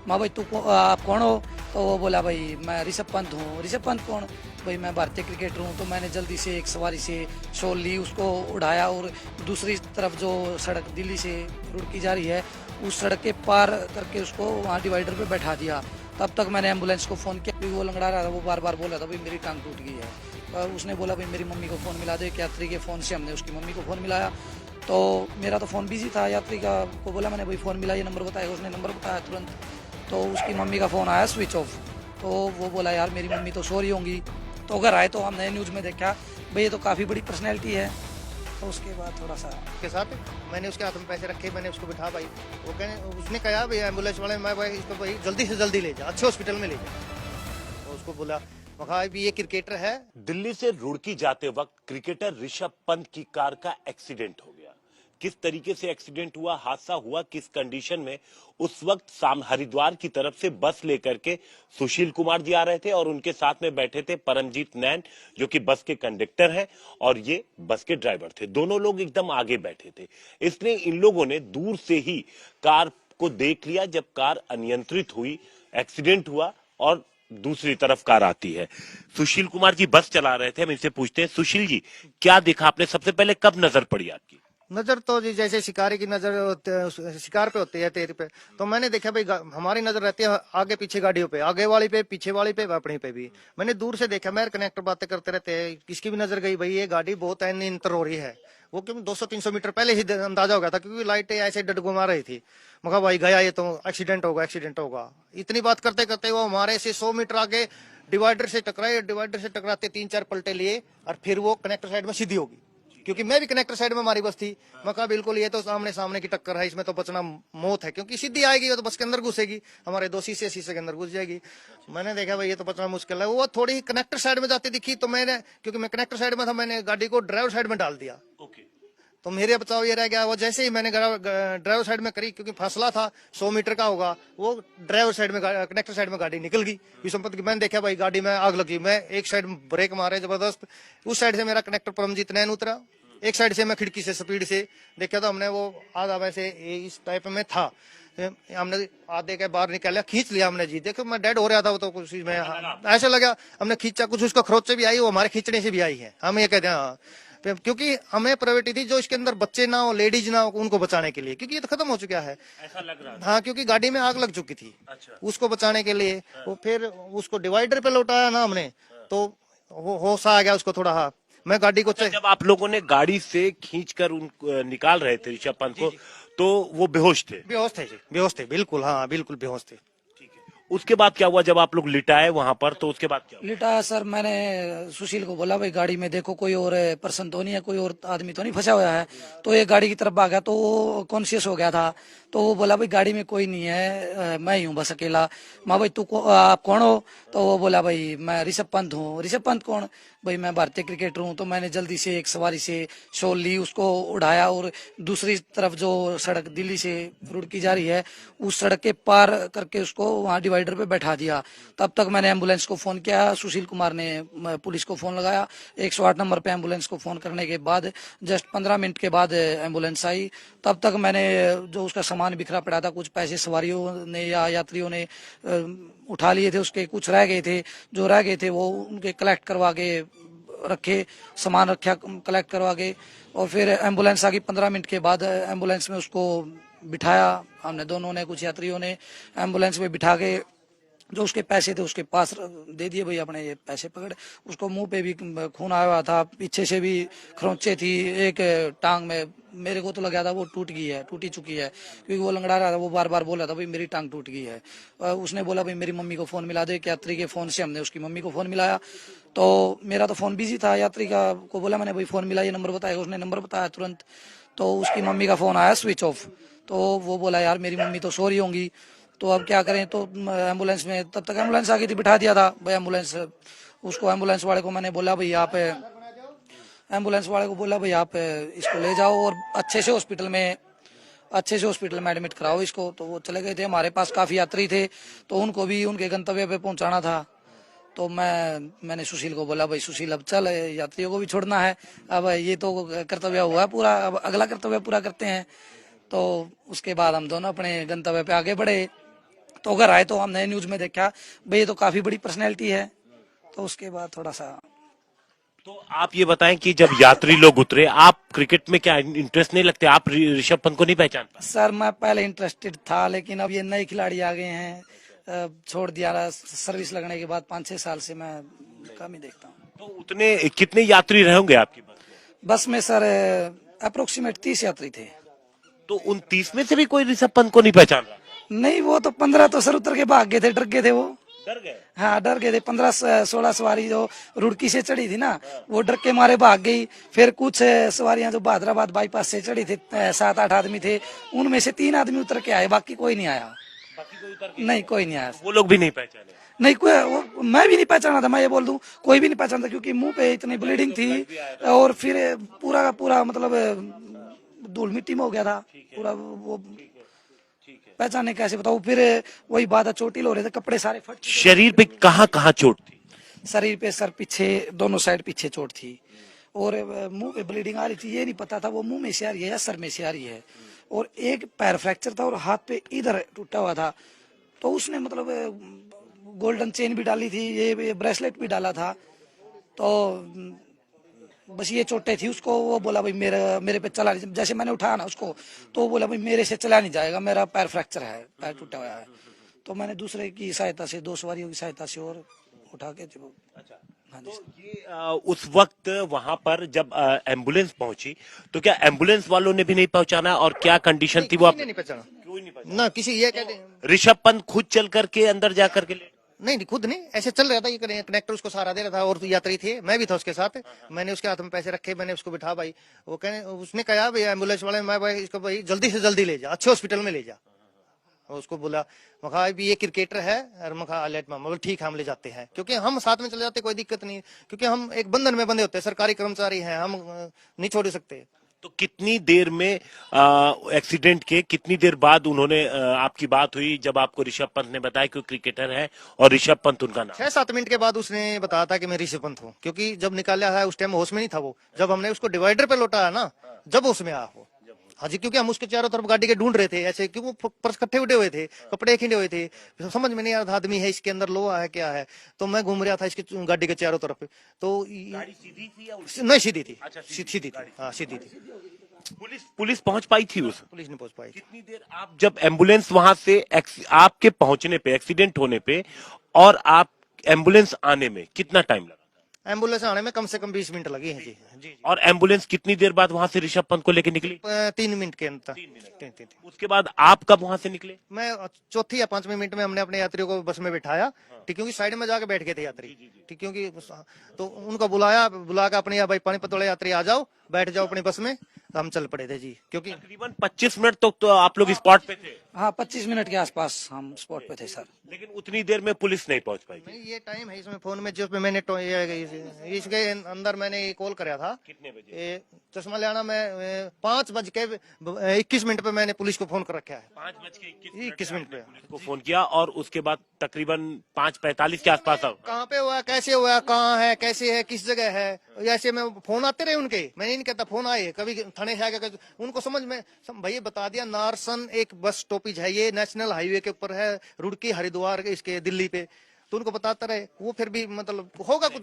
माँ भाई आप कौन हो? तो वो बोला भाई मैं ऋषभ पंत हूँ। ऋषभ पंत कौन? भाई मैं भारतीय क्रिकेटर हूँ। तो मैंने जल्दी से एक सवारी से शॉल ली, उसको उड़ाया और दूसरी तरफ जो सड़क दिल्ली से रुड़की जा रही है उस सड़क के पार करके उसको वहाँ डिवाइडर पे बैठा दिया। तब तक मैंने एम्बुलेंस को फ़ोन किया, क्योंकि वो लंगड़ा रहा था, वो बार बार बोल रहा था भाई मेरी टांग टूट गई है। उसने बोला भाई मेरी मम्मी को फ़ोन मिला दो। एक यात्री के फ़ोन से हमने उसकी मम्मी को फ़ोन मिलाया, तो मेरा तो फ़ोन बिजी था। यात्री का को बोला मैंने भाई फ़ोन मिला, ये नंबर बताएगा। उसने नंबर बताया तुरंत, तो उसकी मम्मी का फ़ोन आया स्विच ऑफ। तो वो बोला यार मेरी मम्मी तो सो रही होंगी। तो अगर आए तो हमने न्यूज़ में देखा भाई ये तो काफ़ी बड़ी पर्सनैलिटी है। तो उसके बाद थोड़ा सा के साथ मैंने उसके हाथ में पैसे रखे, मैंने उसको बिठा भाई, वो कहने उसने कहा भाई एम्बुलेंस वाले मैं भाई इसको भाई जल्दी से जल्दी ले जा, अच्छे हॉस्पिटल में ले जा। तो उसको बोला मैं कहा भी ये क्रिकेटर है। दिल्ली से रुड़की जाते वक्त क्रिकेटर ऋषभ पंत की कार का एक्सीडेंट हो गया। किस तरीके से एक्सीडेंट हुआ, हादसा हुआ किस कंडीशन में, उस वक्त हरिद्वार की तरफ से बस लेकर के सुशील कुमार जी आ रहे थे और उनके साथ में बैठे थे परमजीत नैन, जो कि बस के कंडक्टर हैं और ये बस के ड्राइवर थे। दोनों लोग एकदम आगे बैठे थे, इसलिए इन लोगों ने दूर से ही कार को देख लिया। जब कार अनियंत्रित हुई, एक्सीडेंट हुआ और दूसरी तरफ कार आती है। सुशील कुमार जी बस चला रहे थे, हम इनसे पूछते हैं, सुशील जी क्या देखा आपने? सबसे पहले कब नजर पड़ी आपकी? नजर तो जी जैसे शिकारी की नजर शिकार पे होती है, तेर पे। तो मैंने देखा भाई हमारी नजर रहती है आगे पीछे गाड़ियों पे, आगे वाली पे, पीछे वाली पे, अपनी पे भी। मैंने दूर से देखा, मैं कनेक्टर बातें करते रहते हैं, किसकी भी नजर गई भाई ये गाड़ी बहुत अनियंत्रित हो रही है। वो क्यों 200-300 मीटर पहले ही अंदाजा हो गया था, क्योंकि लाइटें ऐसे डडगुमा रही थी। मगर भाई गया ये तो एक्सीडेंट होगा, एक्सीडेंट होगा। इतनी बात करते करते वो हमारे से 100 मीटर आगे डिवाइडर से टकराए, डिवाइडर से टकराते 3-4 पलटे लिए और फिर वो कनेक्टर साइड में सीधी होगी, क्योंकि मैं भी कनेक्टर साइड में हमारी बस थी। मैं कहा बिल्कुल ये तो सामने सामने की टक्कर है, इसमें तो बचना मौत है, क्योंकि सीधी आएगी वो तो बस के अंदर घुसेगी, हमारे 2 शीशे के अंदर घुस जाएगी। मैंने देखा भाई ये तो बचना मुश्किल है। वो थोड़ी कनेक्टर साइड में जाती दिखी, तो मैंने, क्योंकि मैं कनेक्टर साइड में था, मैंने गाड़ी को ड्राइवर साइड में डाल दिया। तो मेरे बचाव ये रह गया, वो जैसे ही मैंने ड्राइवर साइड में करी, क्योंकि फासला था 100 मीटर का होगा, वो ड्राइवर साइड में कनेक्टर साइड में गाड़ी निकल गई विषमपत की। मैंने देखा भाई गाड़ी में आग लगी। मैं एक साइड ब्रेक मारे जबरदस्त, उस साइड से मेरा कनेक्टर परमजीत नैन उतरा, एक साइड से मैं खिड़की से स्पीड से देखा, तो हमने वो आधा वैसे इस टाइप में था, हमने आधे के बाहर निकाला, खींच लिया हमने जी। देखो मैं डेड हो रहा था, वो तो कुछ में ऐसा लगा, हमने खींचा, कुछ उसका खरोच से भी आई, वो हमारे खींचने से भी आई है, हम ये कहते हैं। क्योंकि हमें प्रायोरिटी थी जो इसके अंदर बच्चे ना हो, लेडीज ना हो, उनको बचाने के लिए, क्योंकि ये तो खत्म हो चुका है, ऐसा लग रहा हाँ, क्योंकि गाड़ी में आग लग चुकी थी। अच्छा। उसको बचाने के लिए वो फिर उसको डिवाइडर पे लौटाया ना हमने, तो होश आ गया उसको थोड़ा। हाँ, मैं गाड़ी को जब आप लोगों ने गाड़ी से खींचकर उन निकाल रहे थे ऋषभ पंत को, तो वो बेहोश थे? बेहोश थे जी, बेहोश थे, बिल्कुल, हाँ बिल्कुल बेहोश थे। उसके बाद क्या हुआ जब आप लोग लिटाए वहां पर? तो उसके बाद क्या हुआ? लिटा सर, मैंने सुशील को बोला भाई गाड़ी में देखो कोई और पर्सन तो नहीं है, कोई और आदमी तो नहीं फंसा हुआ है। तो ये गाड़ी की तरफ भागा, तो वो कॉन्शियस हो गया था। तो वो बोला भाई गाड़ी में कोई नहीं है, मैं ही हूँ बस अकेला। माँ भाई आप कौन हो? तो वो बोला भाई मैं ऋषभ पंत हूँ। ऋषभ पंत कौन? भाई मैं भारतीय क्रिकेटर हूँ। तो मैंने जल्दी से एक सवारी से शॉल ली, उसको उड़ाया और दूसरी तरफ जो सड़क दिल्ली से रुड़की जा रही है उस सड़क के पार करके उसको वहाँ डिवाइडर पे बैठा दिया। तब तक मैंने एम्बुलेंस को फ़ोन किया, सुशील कुमार ने पुलिस को फ़ोन लगाया। 108 नंबर पे एम्बुलेंस को फ़ोन करने के बाद जस्ट 15 मिनट के बाद एम्बुलेंस आई। तब तक मैंने जो उसका सामान बिखरा पड़ा था, कुछ पैसे सवारियों ने या यात्रियों ने उठा लिए थे, उसके कुछ रह गए थे, जो रह गए थे वो उनके कलेक्ट करवा के रखे, सामान रखा कलेक्ट करवा के। और फिर एम्बुलेंस आ गई 15 मिनट के बाद। एम्बुलेंस में उसको बिठाया हमने, दोनों ने, कुछ यात्रियों ने एम्बुलेंस में बिठा के जो उसके पैसे थे उसके पास दे दिए, भाई अपने ये पैसे पकड़। उसको मुंह पे भी खून आया हुआ था, पीछे से भी खरोंचे थी, एक टांग में मेरे को तो लगा था वो टूटी चुकी है, क्योंकि वो लंगड़ा रहा था, वो बार बार बोल रहा था भाई मेरी टांग टूट गई है। उसने बोला भाई मेरी मम्मी को फ़ोन मिला दो। एक यात्री के फ़ोन से हमने उसकी मम्मी को फ़ोन मिलाया, तो मेरा तो फ़ोन बिजी था। यात्री का को बोला मैंने भाई फ़ोन मिला, ये नंबर बताएगा। उसने नंबर बताया तुरंत, तो उसकी मम्मी का फ़ोन आया स्विच ऑफ। तो वो बोला यार मेरी मम्मी तो सो रही होंगी, तो अब क्या करें। तो एम्बुलेंस में, तब तक एम्बुलेंस आ गई थी, बिठा दिया था भाई एम्बुलेंस। उसको एम्बुलेंस वाले को मैंने बोला भाई आप, एम्बुलेंस वाले को बोला भाई आप इसको ले जाओ और अच्छे से हॉस्पिटल में एडमिट कराओ इसको। तो वो चले गए थे। हमारे पास काफ़ी यात्री थे, तो उनको भी उनके गंतव्य पे पहुंचाना था। तो मैंने सुशील को बोला भाई सुशील अब चल, यात्रियों को भी छोड़ना है, अब ये तो कर्तव्य हुआ है पूरा, अब अगला कर्तव्य पूरा करते हैं। तो उसके बाद हम दोनों अपने गंतव्य पे आगे बढ़े। तो अगर आए तो हमने न्यूज में देखा भाई ये तो काफी बड़ी पर्सनैलिटी है, तो उसके बाद थोड़ा सा। तो आप ये बताएं कि जब यात्री लोग उतरे, आप क्रिकेट में क्या इंटरेस्ट नहीं लगते? आप ऋषभ पंत को नहीं पहचान पाते? सर मैं पहले इंटरेस्टेड था, लेकिन अब ये नए खिलाड़ी आ गए हैं, छोड़ दिया सर्विस लगने के बाद 5-6 साल से मैं कम ही देखता हूँ। तो उतने कितने यात्री रहे होंगे आपकी बस में? बस में सर अप्रोक्सीमेट 30 यात्री थे। तो उन 30 में से भी कोई ऋषभ पंत को नहीं पहचान रहा? नहीं, वो तो 15 तो सर उतर के भाग गए थे, डर गए थे वो। डर गए? हाँ डर गए थे। 15-16 सवारी जो रुड़की से चढ़ी थी ना, वो डर के मारे भाग गई। फिर कुछ सवारियां जो बहादुराबाद बाईपास से चढ़ी थी, 7-8 आदमी थे, उनमें से 3 आदमी उतर के आए, बाकी कोई नहीं आया। बाकी कोई उतर के? नहीं, कोई नहीं आया। वो लोग भी नहीं पहचाने? नहीं, कोई मैं भी नहीं पहचाना था, मैं ये बोल दूं कोई भी नहीं पहचानता, क्योंकि मुंह पे इतनी ब्लीडिंग थी, और फिर पूरा का पूरा मतलब धूल मिट्टी में हो गया था पूरा। वो पहचाने कैसे बताऊं? फिर वही बात है, चोटिल हो रहे थे, कपड़े सारे फट। शरीर पे कहाँ कहाँ चोट थी? शरीर पे सर पीछे, दोनों साइड पीछे चोट थी, और मुंह पे ब्लीडिंग आ रही थी। ये नहीं पता था वो मुंह में से आ रही है या सर में से आ रही है। और एक पैर फ्रैक्चर था और हाथ पे इधर टूटा हुआ था। तो उसने मतलब गोल्डन चेन भी डाली थी, ये ब्रेसलेट भी डाला था। तो बस ये चोटें थी उसको। वो बोला भाई मेरे पे चला नहीं, जैसे मैंने उठाया ना उसको, तो वो बोला भाई मेरे से चला नहीं जाएगा, मेरा पैर फ्रैक्चर है, पैर टूटा हुआ है। तो मैंने दूसरे की सहायता से, 2 सवारियों की सहायता से और उठा के। अच्छा, तो ये उस वक्त वहां पर जब एम्बुलेंस पहुंची, तो क्या एम्बुलेंस वालों ने भी नहीं पहुंचाना? और क्या कंडीशन थी वो? किसी ने नहीं पहचाना, क्यों नहीं पहुंचा? ना किसी। ये कहते ऋषभ पंत खुद चल करके अंदर जा करके ले? नहीं, खुद नहीं, ऐसे चल रहा था, ये कनेक्टर उसको सहारा दे रहा था, और यात्री थे, मैं भी था उसके साथ। मैंने उसके हाथ में पैसे रखे, मैंने उसको बिठा भाई। वो कहने, उसने कहा भाई एम्बुलेंस वाले, मैं भाई इसको भाई जल्दी से जल्दी ले जा, अच्छे हॉस्पिटल में ले जा। और उसको बोला, मखा भी ये क्रिकेटर है, और मखा अलर्ट में, मतलब ठीक है हम ले जाते हैं, क्योंकि हम साथ में चले जाते, कोई दिक्कत नहीं, क्योंकि हम एक बंधन में बंधे होते हैं, सरकारी कर्मचारी हैं, हम नहीं छोड़ सकते। तो कितनी देर में एक्सीडेंट के कितनी देर बाद उन्होंने आपकी बात हुई, जब आपको ऋषभ पंत ने बताया कि वो क्रिकेटर है और ऋषभ पंत उनका नाम? 6-7 मिनट के बाद उसने बताया था कि मैं ऋषभ पंत हूँ, क्योंकि जब निकाला है उस टाइम होश में नहीं था वो। जब हमने उसको डिवाइडर पे लौटाया ना, जब उसमें आया वो। हाँ जी, क्योंकि हम उसके चारों तरफ गाड़ी के ढूंढ रहे थे ऐसे, क्योंकि वो पर्स इकट्ठे उठे हुए थे, कपड़े खिंडे हुए थे, समझ में नहीं आ रहा था आदमी है इसके अंदर, लोहा है क्या है। तो मैं घूम रहा था इसकी गाड़ी के चारों तरफ। तो गाड़ी सीधी थी या उल्टी? नहीं, सीधी थी। अच्छा, सीधी थी, हाँ सीधी थी। पुलिस पहुंच पाई थी उस? पुलिस नहीं पहुंच पाई। कितनी देर? आप जब एम्बुलेंस वहां से आपके पहुंचने पे, एक्सीडेंट होने पे, और आप एम्बुलेंस आने में कितना टाइम लगा? एम्बुलेंस आने में कम से कम 20 मिनट लगे हैं जी। जी। और एम्बुलेंस कितनी देर बाद वहां से ऋषभ पंत को लेकर निकली? 3 मिनट के अंदर। 3 उसके बाद आप कब वहां से निकले? मैं 4थी या 5वीं मिनट में हमने अपने यात्रियों को बस में बिठाया, ठीक, क्योंकि साइड में जाके बैठ गए थे यात्री, ठीक, क्योंकि तो उनको बुला के अपने भाई पानीपत वाले यात्री आ जाओ, बैठ जाओ अपनी बस में। तो हम चल पड़े थे जी, क्योंकि तकरीबन 25 मिनट तक तो आप लोग स्पॉट पे थे? हाँ 25 मिनट के आसपास हम स्पॉट पे थे सर। लेकिन उतनी देर में पुलिस नहीं पहुंच पाई? नहीं, ये टाइम है इसमें फोन में जो मैंने इसके अंदर मैंने कॉल कराया था। कितने बजे? चश्मा ले आना, मैं 5:21 पे मैंने पुलिस को फोन कर रखा है। 5:21 मिनट पे पुलिस को फोन किया, और उसके बाद तकरीबन 5:45 के आसपास आओ। कहाँ पे हुआ, कैसे हुआ, कहाँ है, कैसे है, किस जगह है, ऐसे में फोन आते रहे उनके। मैंने नहीं कहता फोन आए, कभी थाने से आके उनको समझ में भैया बता दिया, नारसन एक बस स्टॉपेज है, ये नेशनल हाईवे के ऊपर है, रुड़की हरिद्वार इसके दिल्ली पे। तो उनको बताता रहे, वो फिर भी मतलब होगा कुछ।